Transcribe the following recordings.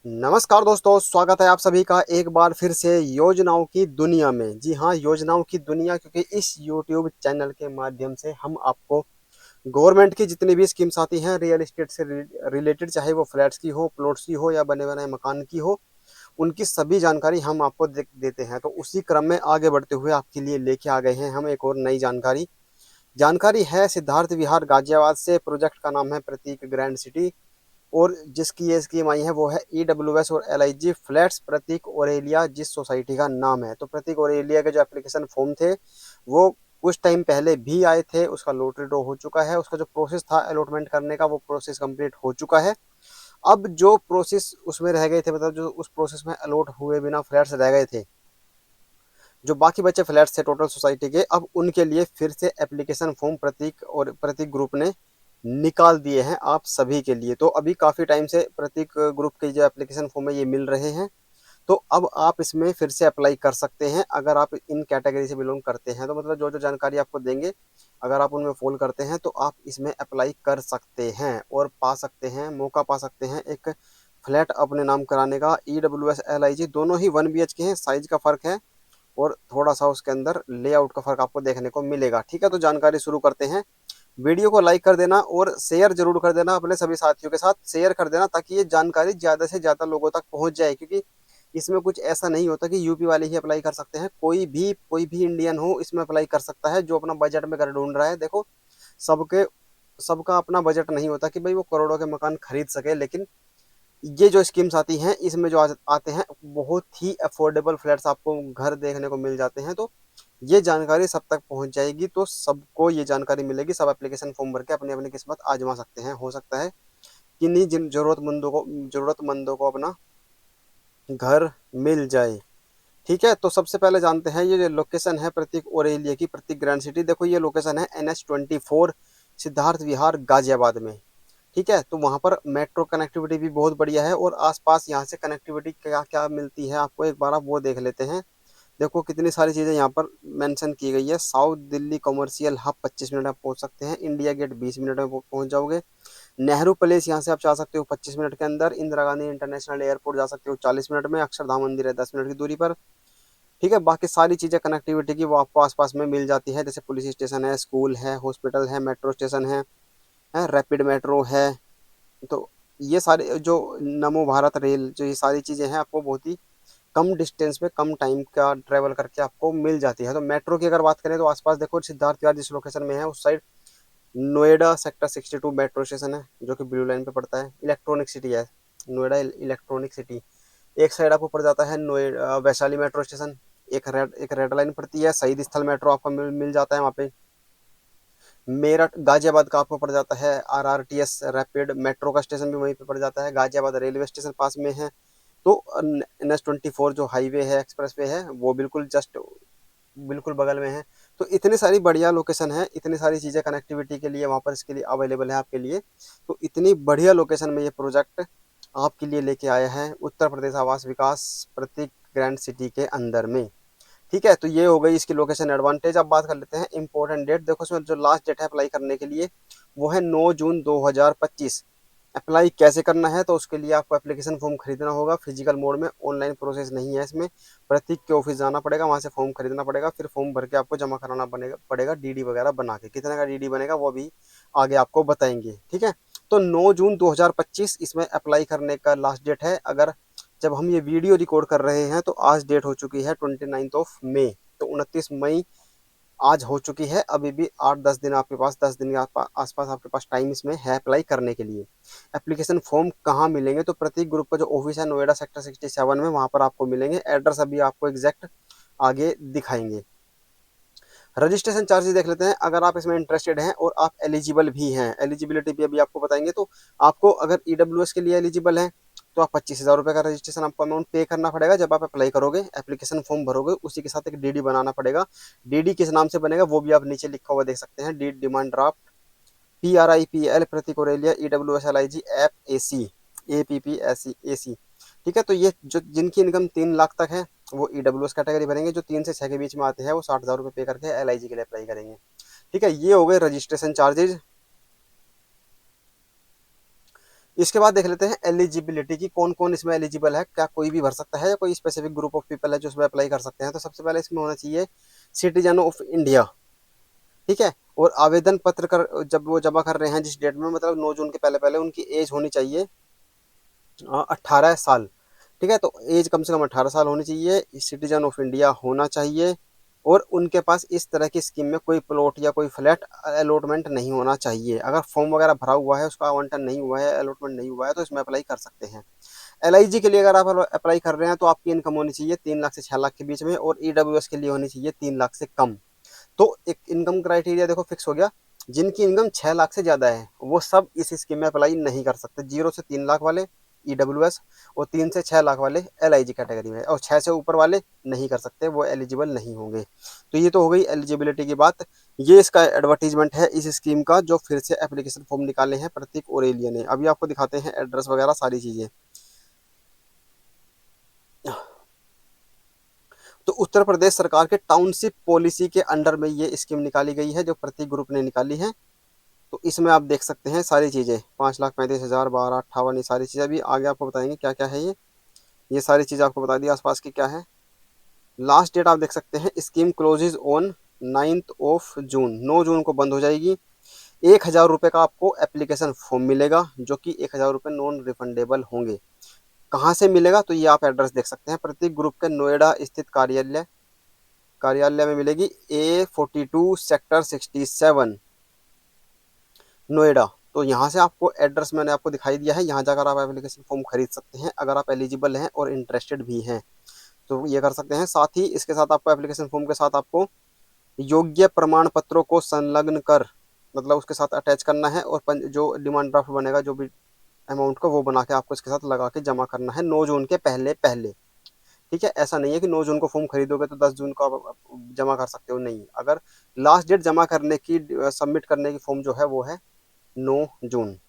नमस्कार दोस्तों, स्वागत है आप सभी का एक बार फिर से योजनाओं की दुनिया में। जी हाँ, योजनाओं की दुनिया, क्योंकि इस यूट्यूब चैनल के माध्यम से हम आपको गवर्नमेंट की जितनी भी स्कीम्स आती हैं रियल एस्टेट से रिलेटेड, चाहे वो फ्लैट्स की हो, प्लॉट्स की हो या बने बनाए मकान की हो, उनकी सभी जानकारी हम आपको देते हैं। तो उसी क्रम में आगे बढ़ते हुए आपके लिए लेके आ गए हैं हम एक और नई जानकारी। जानकारी है सिद्धार्थ विहार गाजियाबाद से। प्रोजेक्ट का नाम है प्रतीक ग्रैंड सिटी, और जिसकी ये स्कीम आई है वो है ईडब्ल्यूएस और एलआईजी फ्लैट्स प्रतीक ओरेलिया, जिस सोसाइटी का नाम है। तो प्रतीक ओरेलिया के जो एप्लीकेशन फॉर्म थे वो कुछ टाइम पहले भी आए थे। उसका लॉटरी ड्रॉ हो चुका है, उसका जो प्रोसेस था अलॉटमेंट करने का वो प्रोसेस कंप्लीट हो चुका है। अब जो प्रोसेस उसमें रह गए थे, मतलब जो उस प्रोसेस में अलॉट हुए बिना फ्लैट्स रह गए थे, जो बाकी बचे फ्लैट्स थे टोटल सोसाइटी के, अब उनके लिए फिर से एप्लीकेशन फॉर्म प्रतीक और प्रतीक ग्रुप ने निकाल दिए हैं आप सभी के लिए। तो अभी काफ़ी टाइम से प्रतीक ग्रुप के जो एप्लीकेशन फॉर्म है ये मिल रहे हैं। तो अब आप इसमें फिर से अप्लाई कर सकते हैं अगर आप इन कैटेगरी से बिलोंग करते हैं। तो मतलब जो जो जानकारी आपको देंगे, अगर आप उनमें फॉलो करते हैं तो आप इसमें अप्लाई कर सकते हैं और पा सकते हैं, मौका पा सकते हैं एक फ्लैट अपने नाम कराने का। E W S L I G दोनों ही 1 BH के हैं, साइज का फ़र्क है और थोड़ा सा उसके अंदर लेआउट का फ़र्क आपको देखने को मिलेगा। ठीक है, तो जानकारी शुरू करते हैं। वीडियो को लाइक कर देना और शेयर जरूर कर देना, अपने सभी साथियों के साथ शेयर कर देना, ताकि ये जानकारी ज़्यादा से ज़्यादा लोगों तक पहुंच जाए। क्योंकि इसमें कुछ ऐसा नहीं होता कि यूपी वाले ही अप्लाई कर सकते हैं, कोई भी इंडियन हो इसमें अप्लाई कर सकता है जो अपना बजट में घर ढूंढ रहा है। देखो, सबके सबका अपना बजट नहीं होता कि भाई वो करोड़ों के मकान खरीद सके, लेकिन ये जो स्कीम्स आती हैं इसमें जो आते हैं बहुत ही अफोर्डेबल फ्लैट्स आपको घर देखने को मिल जाते हैं। तो ये जानकारी सब तक पहुंच जाएगी, तो सबको ये जानकारी मिलेगी। सब एप्लीकेशन फॉर्म भर के अपनी अपनी किस्मत आजमा सकते हैं। हो सकता है कि नहीं, जिन जरूरतमंदों को अपना घर मिल जाए। ठीक है, तो सबसे पहले जानते हैं ये जो लोकेशन है प्रतीक ओरेलिया की, प्रतीक ग्रैंड सिटी। देखो, ये लोकेशन है NH24 सिद्धार्थ विहार गाजियाबाद में। ठीक है, तो वहाँ पर मेट्रो कनेक्टिविटी भी बहुत बढ़िया है, और आसपास यहाँ से कनेक्टिविटी क्या क्या मिलती है आपको एक बार आप वो देख लेते हैं। देखो कितनी सारी चीज़ें यहाँ पर मेंशन की गई है। South Delhi commercial hub 25 minute में पहुँच सकते हैं, इंडिया गेट 20 मिनट में पहुँच जाओगे, नेहरू प्लेस यहाँ से आप जा सकते हो 25 मिनट के अंदर, इंदिरा गांधी इंटरनेशनल एयरपोर्ट जा सकते हो 40 मिनट में, अक्षरधाम मंदिर है 10 मिनट की दूरी पर। ठीक है, बाकी सारी चीज़ें कनेक्टिविटी की वो आपको आसपास में मिल जाती है, जैसे पुलिस स्टेशन है, स्कूल है, हॉस्पिटल है, मेट्रो स्टेशन है, रैपिड मेट्रो है। तो ये सारे जो नमो भारत रेल, जो ये सारी चीज़ें हैं आपको बहुत ही कम डिस्टेंस पे कम टाइम का ट्रेवल करके आपको मिल जाती है। तो मेट्रो की अगर बात करें तो आसपास देखो, सिद्धार्थ विहार जिस लोकेशन में है उस side Noida sector 62 metro station है, जो कि ब्लू लाइन पे पड़ता है। इलेक्ट्रॉनिक सिटी है नोएडा, इलेक्ट्रॉनिक सिटी। एक साइड आपको पड़ जाता है नोएडा वैशाली मेट्रो स्टेशन, एक रेड लाइन पड़ती है, शहीद स्थल मेट्रो आपको मिल जाता है वहाँ पे। मेरठ गाजियाबाद का आपको पड़ जाता है RRTS रैपिड मेट्रो का स्टेशन भी वहीं पे पड़ जाता है, गाजियाबाद रेलवे स्टेशन पास में है। तो NH24 जो हाईवे है, एक्सप्रेस वे है, वो बिल्कुल बगल में है। तो इतनी सारी बढ़िया लोकेशन है, इतनी सारी चीज़ें कनेक्टिविटी के लिए वहाँ पर इसके लिए अवेलेबल है आपके लिए। तो इतनी बढ़िया लोकेशन में ये प्रोजेक्ट आपके लिए लेके आया है उत्तर प्रदेश आवास विकास प्रत्येक ग्रैंड सिटी के अंदर में। ठीक है, तो ये हो गई इसकी लोकेशन एडवांटेज। अब बात कर लेते हैं इंपॉर्टेंट डेट। देखो, इसमें जो लास्ट डेट है अप्लाई करने के लिए वो है 9 जून 2025। अप्लाई कैसे करना है, तो उसके लिए आपको एप्लीकेशन फॉर्म खरीदना होगा फिजिकल मोड में, ऑनलाइन प्रोसेस नहीं है इसमें। प्रतीक के ऑफिस जाना पड़ेगा, वहाँ से फॉर्म खरीदना पड़ेगा, फिर फॉर्म भर के आपको जमा कराना पड़ेगा डीडी वगैरह बना के। कितने का डीडी बनेगा वो भी आगे आपको बताएंगे। ठीक है, तो 9 जून 2025 इसमें अप्लाई करने का लास्ट डेट है। अगर जब हम ये वीडियो रिकॉर्ड कर रहे हैं तो आज डेट हो चुकी है 29 मई, तो 29 मई आज हो चुकी है। अभी भी 8-10 दिन आपके पास, 10 दिन के आसपास आपके पास टाइम इसमें है अप्लाई करने के लिए। एप्लीकेशन फॉर्म कहाँ मिलेंगे, तो प्रतीक ग्रुप का जो ऑफिस है नोएडा सेक्टर 67 में, वहाँ पर आपको मिलेंगे। एड्रेस अभी आपको एग्जैक्ट आगे दिखाएंगे। रजिस्ट्रेशन चार्जेस देख लेते हैं। अगर आप इसमें इंटरेस्टेड हैं और आप एलिजिबल भी हैं, एलिजिबिलिटी भी अभी आपको बताएंगे। तो आपको अगर ईडब्ल्यूएस के लिए एलिजिबल है तो आप 25,000 रुपये का रजिस्ट्रेशन आपको अमाउंट पे करना पड़ेगा जब आप अप्लाई करोगे, एप्लीकेशन फॉर्म भरोगे, उसी के साथ एक डीडी बनाना पड़ेगा। डीडी किस नाम से बनेगा वो भी आप नीचे लिखा हुआ देख सकते हैं, डी डिमांड ड्राफ्ट PRIPL प्रतीक ओरेलिया EWSLIG ऐप AC APPSC। ठीक है, तो ये जो जिनकी इनकम 3 लाख तक है वो EWS कैटेगरी भरेंगे, जो 3 से 6 के बीच में आते हैं वो 60,000 रुपये पे करके LIG के लिए अप्लाई करेंगे। ठीक है, ये हो गए रजिस्ट्रेशन चार्जेज। इसके बाद देख लेते हैं एलिजिबिलिटी की, कौन कौन इसमें एलिजिबल है, क्या कोई भी भर सकता है या कोई स्पेसिफिक ग्रुप ऑफ पीपल है जो इसमें अप्लाई कर सकते हैं। तो सबसे पहले इसमें होना चाहिए सिटीजन ऑफ इंडिया, ठीक है। और आवेदन पत्र कर जब वो जमा कर रहे हैं जिस डेट में, मतलब 9 जून के पहले पहले उनकी एज होनी चाहिए 18 साल, ठीक है। तो एज कम से कम 18 साल होनी चाहिए, सिटीजन ऑफ इंडिया होना चाहिए, और उनके पास इस तरह की स्कीम में कोई प्लॉट या कोई फ्लैट अलॉटमेंट नहीं होना चाहिए। अगर फॉर्म वगैरह भरा हुआ है, उसका आवंटन नहीं हुआ है, अलॉटमेंट नहीं हुआ है, तो इसमें अप्लाई कर सकते हैं। एलआईजी के लिए अगर आप अप्लाई कर रहे हैं तो आपकी इनकम होनी चाहिए 3 लाख से 6 लाख के बीच में, और ईडब्ल्यूएस के लिए होनी चाहिए 3 लाख से कम। तो एक इनकम क्राइटेरिया देखो फिक्स हो गया। जिनकी इनकम 6 लाख से ज्यादा है वो सब इस स्कीम में अप्लाई नहीं कर सकते। 0 से 3 लाख वाले ईडब्ल्यूएस, और 3 से 6 लाख वाले एलआईजी कैटेगरी में, और 6 से ऊपर वाले नहीं कर सकते, वो एलिजिबल नहीं होंगे। तो ये तो हो गई एलिजिबिलिटी की बात। ये इसका एडवर्टीजमेंट है इस स्कीम का, जो फिर से एप्लीकेशन फॉर्म निकाले हैं प्रतीक ओरेलिया ने। अभी आपको दिखाते हैं एड्रेस वगैरह सारी चीजें। तो उत्तर प्रदेश सरकार के टाउनशिप पॉलिसी के अंडर में ये स्कीम निकाली गई है, जो प्रतीक ग्रुप ने निकाली है। तो इसमें आप देख सकते हैं सारी चीज़ें, 5,35,000, 12, 58, ये सारी चीज़ें अभी आगे आपको बताएंगे क्या क्या है ये सारी चीज़ें आपको बता दी आसपास की क्या है। लास्ट डेट आप देख सकते हैं, स्कीम क्लोजेज ऑन 9 जून, 9 जून को बंद हो जाएगी। 1,000 रुपये का आपको एप्लीकेशन फॉर्म मिलेगा, जो कि 1,000 रुपये नॉन रिफंडेबल होंगे। कहाँ से मिलेगा, तो ये आप एड्रेस देख सकते हैं, प्रतीक ग्रुप के नोएडा स्थित कार्यालय में मिलेगी, A42 सेक्टर 67 नोएडा। तो यहाँ से आपको एड्रेस मैंने आपको दिखाई दिया है, यहाँ जाकर आप एप्लीकेशन फॉर्म खरीद सकते हैं अगर आप एलिजिबल हैं और इंटरेस्टेड भी हैं, तो ये कर सकते हैं। साथ ही इसके साथ आपको एप्लीकेशन फॉर्म के साथ आपको योग्य प्रमाण पत्रों को संलग्न कर, मतलब उसके साथ अटैच करना है, और जो डिमांड ड्राफ्ट बनेगा जो भी अमाउंट का, वो बना के आपको इसके साथ लगा के जमा करना है 9 जून के पहले पहले, ठीक है। ऐसा नहीं है कि 9 जून को फॉर्म खरीदोगे तो 10 जून को आप जमा कर सकते हो, नहीं। अगर लास्ट डेट जमा करने की, सबमिट करने की फॉर्म जो है वो है 9 जून,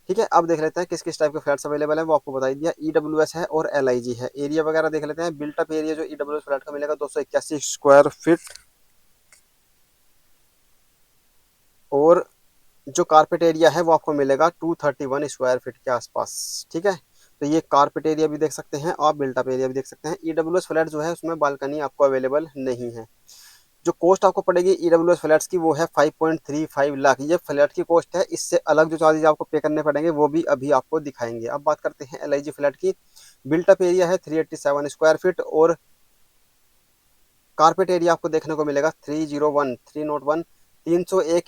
ठीक है। अब देख लेते हैं किस किस टाइप के फ्लैट्स अवेलेबल है, वो आपको बता दिया। ईडब्ल्यूएस है और एलआईजी है। एरिया वगैरह देख लेते हैं। बिल्ट अप एरिया जो ईडब्ल्यूएस फ्लैट का मिलेगा 281 स्क्वायर फीट, और जो कारपेट एरिया है वो आपको मिलेगा 231 स्क्वायर फीट के आसपास, ठीक है। तो ये कारपेट एरिया भी देख सकते हैं, आप बिल्ट अप एरिया भी देख सकते हैं। ईडब्ल्यूएस फ्लैट जो है उसमें बालकनी आपको अवेलेबल नहीं है। जो कॉस्ट आपको पड़ेगी ईडब्ल्यूएस फ्लैट्स की वो है 5.35 लाख, ये फ्लैट की कॉस्ट है। इससे अलग जो चार्जेज आपको पे करने पड़ेंगे वो भी अभी आपको दिखाएंगे। अब बात करते हैं एलआईजी फ्लैट की। बिल्ट अप एरिया है 387 स्क्वायर फीट, और कारपेट एरिया आपको देखने को मिलेगा 301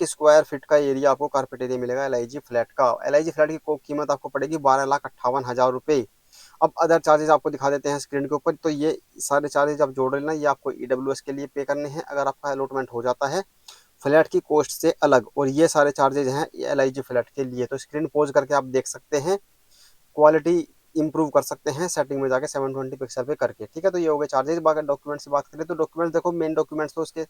स्क्वायर फीट का एरिया आपको कारपेट एरिया मिलेगा एलआईजी फ्लैट का। एलआईजी फ्लैट की कीमत आपको पड़ेगी 12,58,000 रुपये। अब अदर चार्जेस आपको दिखा देते हैं स्क्रीन के ऊपर। तो ये सारे चार्जेस आप जोड़ लेना, ये आपको ईडब्ल्यूएस के लिए पे करने हैं अगर आपका अलॉटमेंट हो जाता है फ्लैट की कॉस्ट से अलग, और ये सारे चार्जेज हैं एलआईजी फ्लैट के लिए। तो स्क्रीन पोज करके आप देख सकते हैं, क्वालिटी इंप्रूव कर सकते हैं सेटिंग में जाके 720 पिक्सल पे करके, ठीक है। तो ये हो गए चार्जेस। बाकी डॉक्यूमेंट से बात करें तो डॉक्यूमेंट्स देखो, मेन डॉक्यूमेंट्स तो उसके,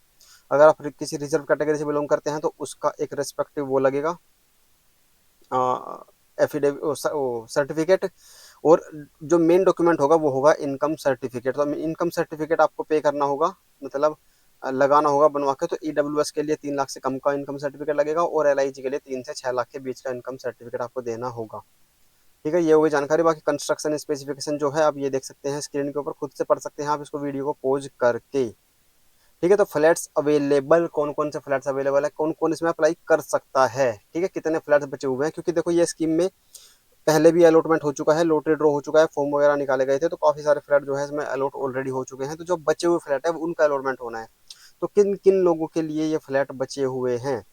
अगर आप किसी रिजर्व कैटेगरी से बिलोंग करते हैं तो उसका एक रेस्पेक्टिव वो लगेगा, एफिडेविट सर्टिफिकेट, और जो मेन डॉक्यूमेंट होगा वो होगा इनकम सर्टिफिकेट। तो इनकम सर्टिफिकेट आपको पे करना होगा, मतलब लगाना होगा बनवा के। तो ईडब्ल्यूएस के लिए 3 लाख से कम का इनकम सर्टिफिकेट लगेगा, और एलआईजी के लिए 3 से 6 लाख के बीच का इनकम सर्टिफिकेट आपको देना होगा, ठीक है। ये हो गई जानकारी। बाकी कंस्ट्रक्शन स्पेसिफिकेशन जो है आप ये देख सकते हैं स्क्रीन के ऊपर, खुद से पढ़ सकते हैं आप इसको वीडियो को पॉज करके, ठीक है। तो फ्लैट्स अवेलेबल, कौन कौन से फ्लैट्स अवेलेबल है, कौन कौन इसमें अप्लाई कर सकता है, ठीक है, कितने फ्लैट्स बचे हुए हैं, क्योंकि देखो ये स्कीम में पहले भी अलॉटमेंट हो चुका है, लॉटरी ड्रॉ हो चुका है, फॉर्म वगैरह निकाले गए थे, तो काफी सारे फ्लैट जो है इसमें अलॉट ऑलरेडी हो चुके हैं। तो जो बचे हुए फ्लैट है उनका अलॉटमेंट होना है। तो किन किन लोगों के लिए ये फ्लैट बचे हुए हैं,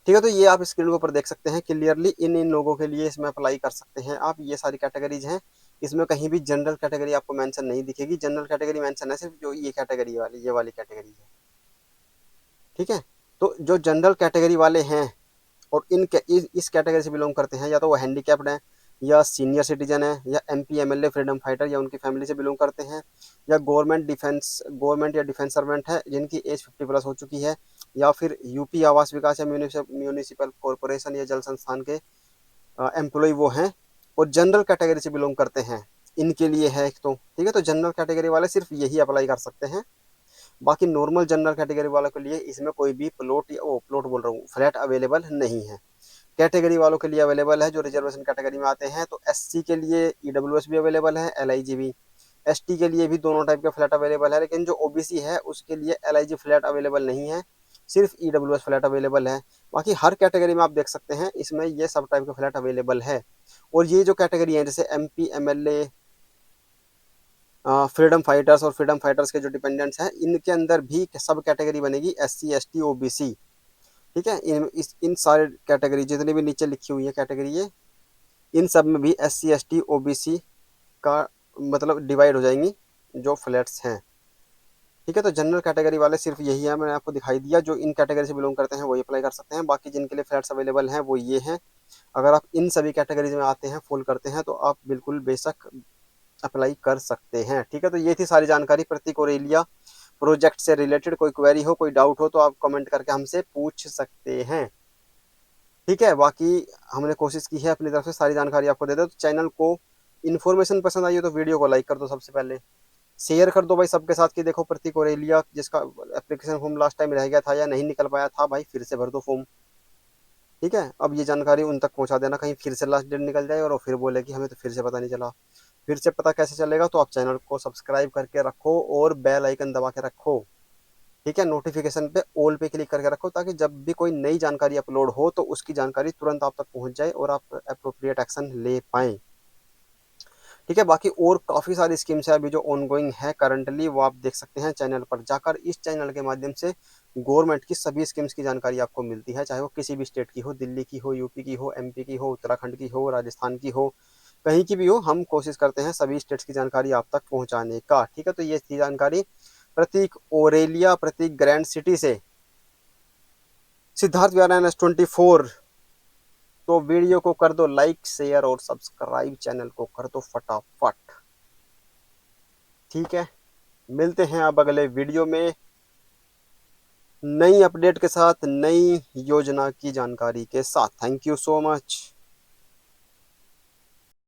ठीक है। तो ये आप स्क्रीन के ऊपर देख सकते हैं क्लियरली, इन इन लोगों के लिए इसमें अप्लाई कर सकते हैं आप। ये सारी कैटेगरीज हैं, इसमें कहीं भी जनरल कैटेगरी आपको मेंशन नहीं दिखेगी। जनरल कैटेगरी मेंशन है सिर्फ जो ये कैटेगरी वाली, ये वाली कैटेगरी है, ठीक है। तो जो जनरल कैटेगरी वाले हैं और इस कैटेगरी से बिलोंग करते हैं, या तो वो हैंडीकैप्ड हैं, या सीनियर सिटीजन है, या एमपी एमएलए फ्रीडम फाइटर या उनकी फैमिली से बिलोंग करते हैं, या गवर्नमेंट या डिफेंस सर्वेंट है जिनकी एज 50+ हो चुकी है, या फिर यूपी आवास विकास या म्यूनिसिपल कॉरपोरेशन या जल संस्थान के एम्प्लॉय वो हैं, और जनरल कैटेगरी से बिलोंग करते हैं, इनके लिए है एक तो, ठीक है। तो जनरल कैटेगरी वाले सिर्फ यही अप्लाई कर सकते हैं। बाकी नॉर्मल जनरल कैटेगरी वालों के लिए इसमें कोई भी प्लॉट, या प्लॉट बोल रहा हूँ, फ्लैट अवेलेबल नहीं है। कैटेगरी वालों के लिए अवेलेबल है जो रिजर्वेशन कैटेगरी में आते हैं। तो एससी के लिए ईडब्ल्यूएस भी अवेलेबल है, एलआईजी भी। एसटी के लिए भी दोनों टाइप के फ्लैट अवेलेबल है, लेकिन जो ओबीसी है उसके लिए एलआईजी फ्लैट अवेलेबल नहीं है, सिर्फ ईडब्ल्यूएस फ्लैट अवेलेबल है। बाकी हर कैटेगरी में आप देख सकते हैं इसमें ये सब टाइप के फ्लैट अवेलेबल है। और ये जो कैटेगरी है जैसे एमपी, एमएलए, फ्रीडम फाइटर्स और फ्रीडम फाइटर्स के जो डिपेंडेंट्स हैं, इनके अंदर भी सब कैटेगरी बनेगी एससी, एसटी, ओबीसी। ठीक है, इन सारे कैटेगरी जितनी भी नीचे लिखी हुई है कैटेगरी ये, इन सब में भी एससी, एसटी, ओबीसी का मतलब डिवाइड हो जाएंगी जो फ्लैट्स हैं। ठीक है, तो जनरल कैटेगरी वाले सिर्फ यही है, मैंने आपको दिखाई दिया। जो इन कैटेगरी से बिलोंग करते हैं वही अप्लाई कर सकते हैं। बाकी जिनके लिए फ्लैट्स अवेलेबल हैं वो ये हैं। अगर आप इन सभी कैटेगरीज में आते हैं, फॉल करते हैं, तो आप बिल्कुल बेशक अप्लाई कर सकते हैं। ठीक है, तो ये थी सारी जानकारी प्रतीक ऑरेलिया प्रोजेक्ट से रिलेटेड। कोई क्वेरी हो, कोई डाउट हो तो आप कमेंट करके हमसे पूछ सकते हैं। ठीक है, बाकी हमने कोशिश की है अपनी तरफ से सारी जानकारी आपको दे दो। तो चैनल को इन्फॉर्मेशन पसंद आई हो तो वीडियो को लाइक कर दो, सबसे पहले शेयर कर दो भाई सबके साथ कि देखो प्रतीक ऑरेलिया जिसका एप्लीकेशन फॉर्म लास्ट टाइम रह गया था या नहीं निकल पाया था, भाई फिर से भर दो फॉर्म। ठीक है, अब ये जानकारी उन तक पहुंचा देना, कहीं फिर से लास्ट डेट निकल जाए और वो फिर बोले कि हमें तो फिर से पता नहीं चला। फिर से पता कैसे चलेगा? तो आप चैनल को सब्सक्राइब करके रखो और बेल आइकन दबा के रखो। ठीक है, नोटिफिकेशन पे ऑल पे क्लिक करके रखो ताकि जब भी कोई नई जानकारी अपलोड हो तो उसकी जानकारी तुरंत आप तक पहुंच जाए और आप अप्रोप्रिएट एक्शन ले पाएं। ठीक है, बाकी और काफ़ी सारी स्कीम्स है अभी जो ऑनगोइंग है करंटली, वो आप देख सकते हैं चैनल पर जाकर। इस चैनल के माध्यम से गवर्नमेंट की सभी स्कीम्स की जानकारी आपको मिलती है, चाहे वो किसी भी स्टेट की हो, दिल्ली की हो, यूपी की हो, एमपी की हो, उत्तराखंड की हो, राजस्थान की हो, कहीं की भी हो। हम कोशिश करते हैं सभी स्टेट्स की जानकारी आप तक पहुंचाने का। ठीक है, तो ये थी जानकारी प्रतीक ऑरेलिया, प्रतीक ग्रैंड सिटी से। सिद्धार्थ विहार NS24। तो वीडियो को कर दो लाइक, शेयर और सब्सक्राइब, चैनल को कर दो फटाफट। ठीक है, मिलते हैं अब अगले वीडियो में नई अपडेट के साथ, नई योजना की जानकारी के साथ। Thank you so much.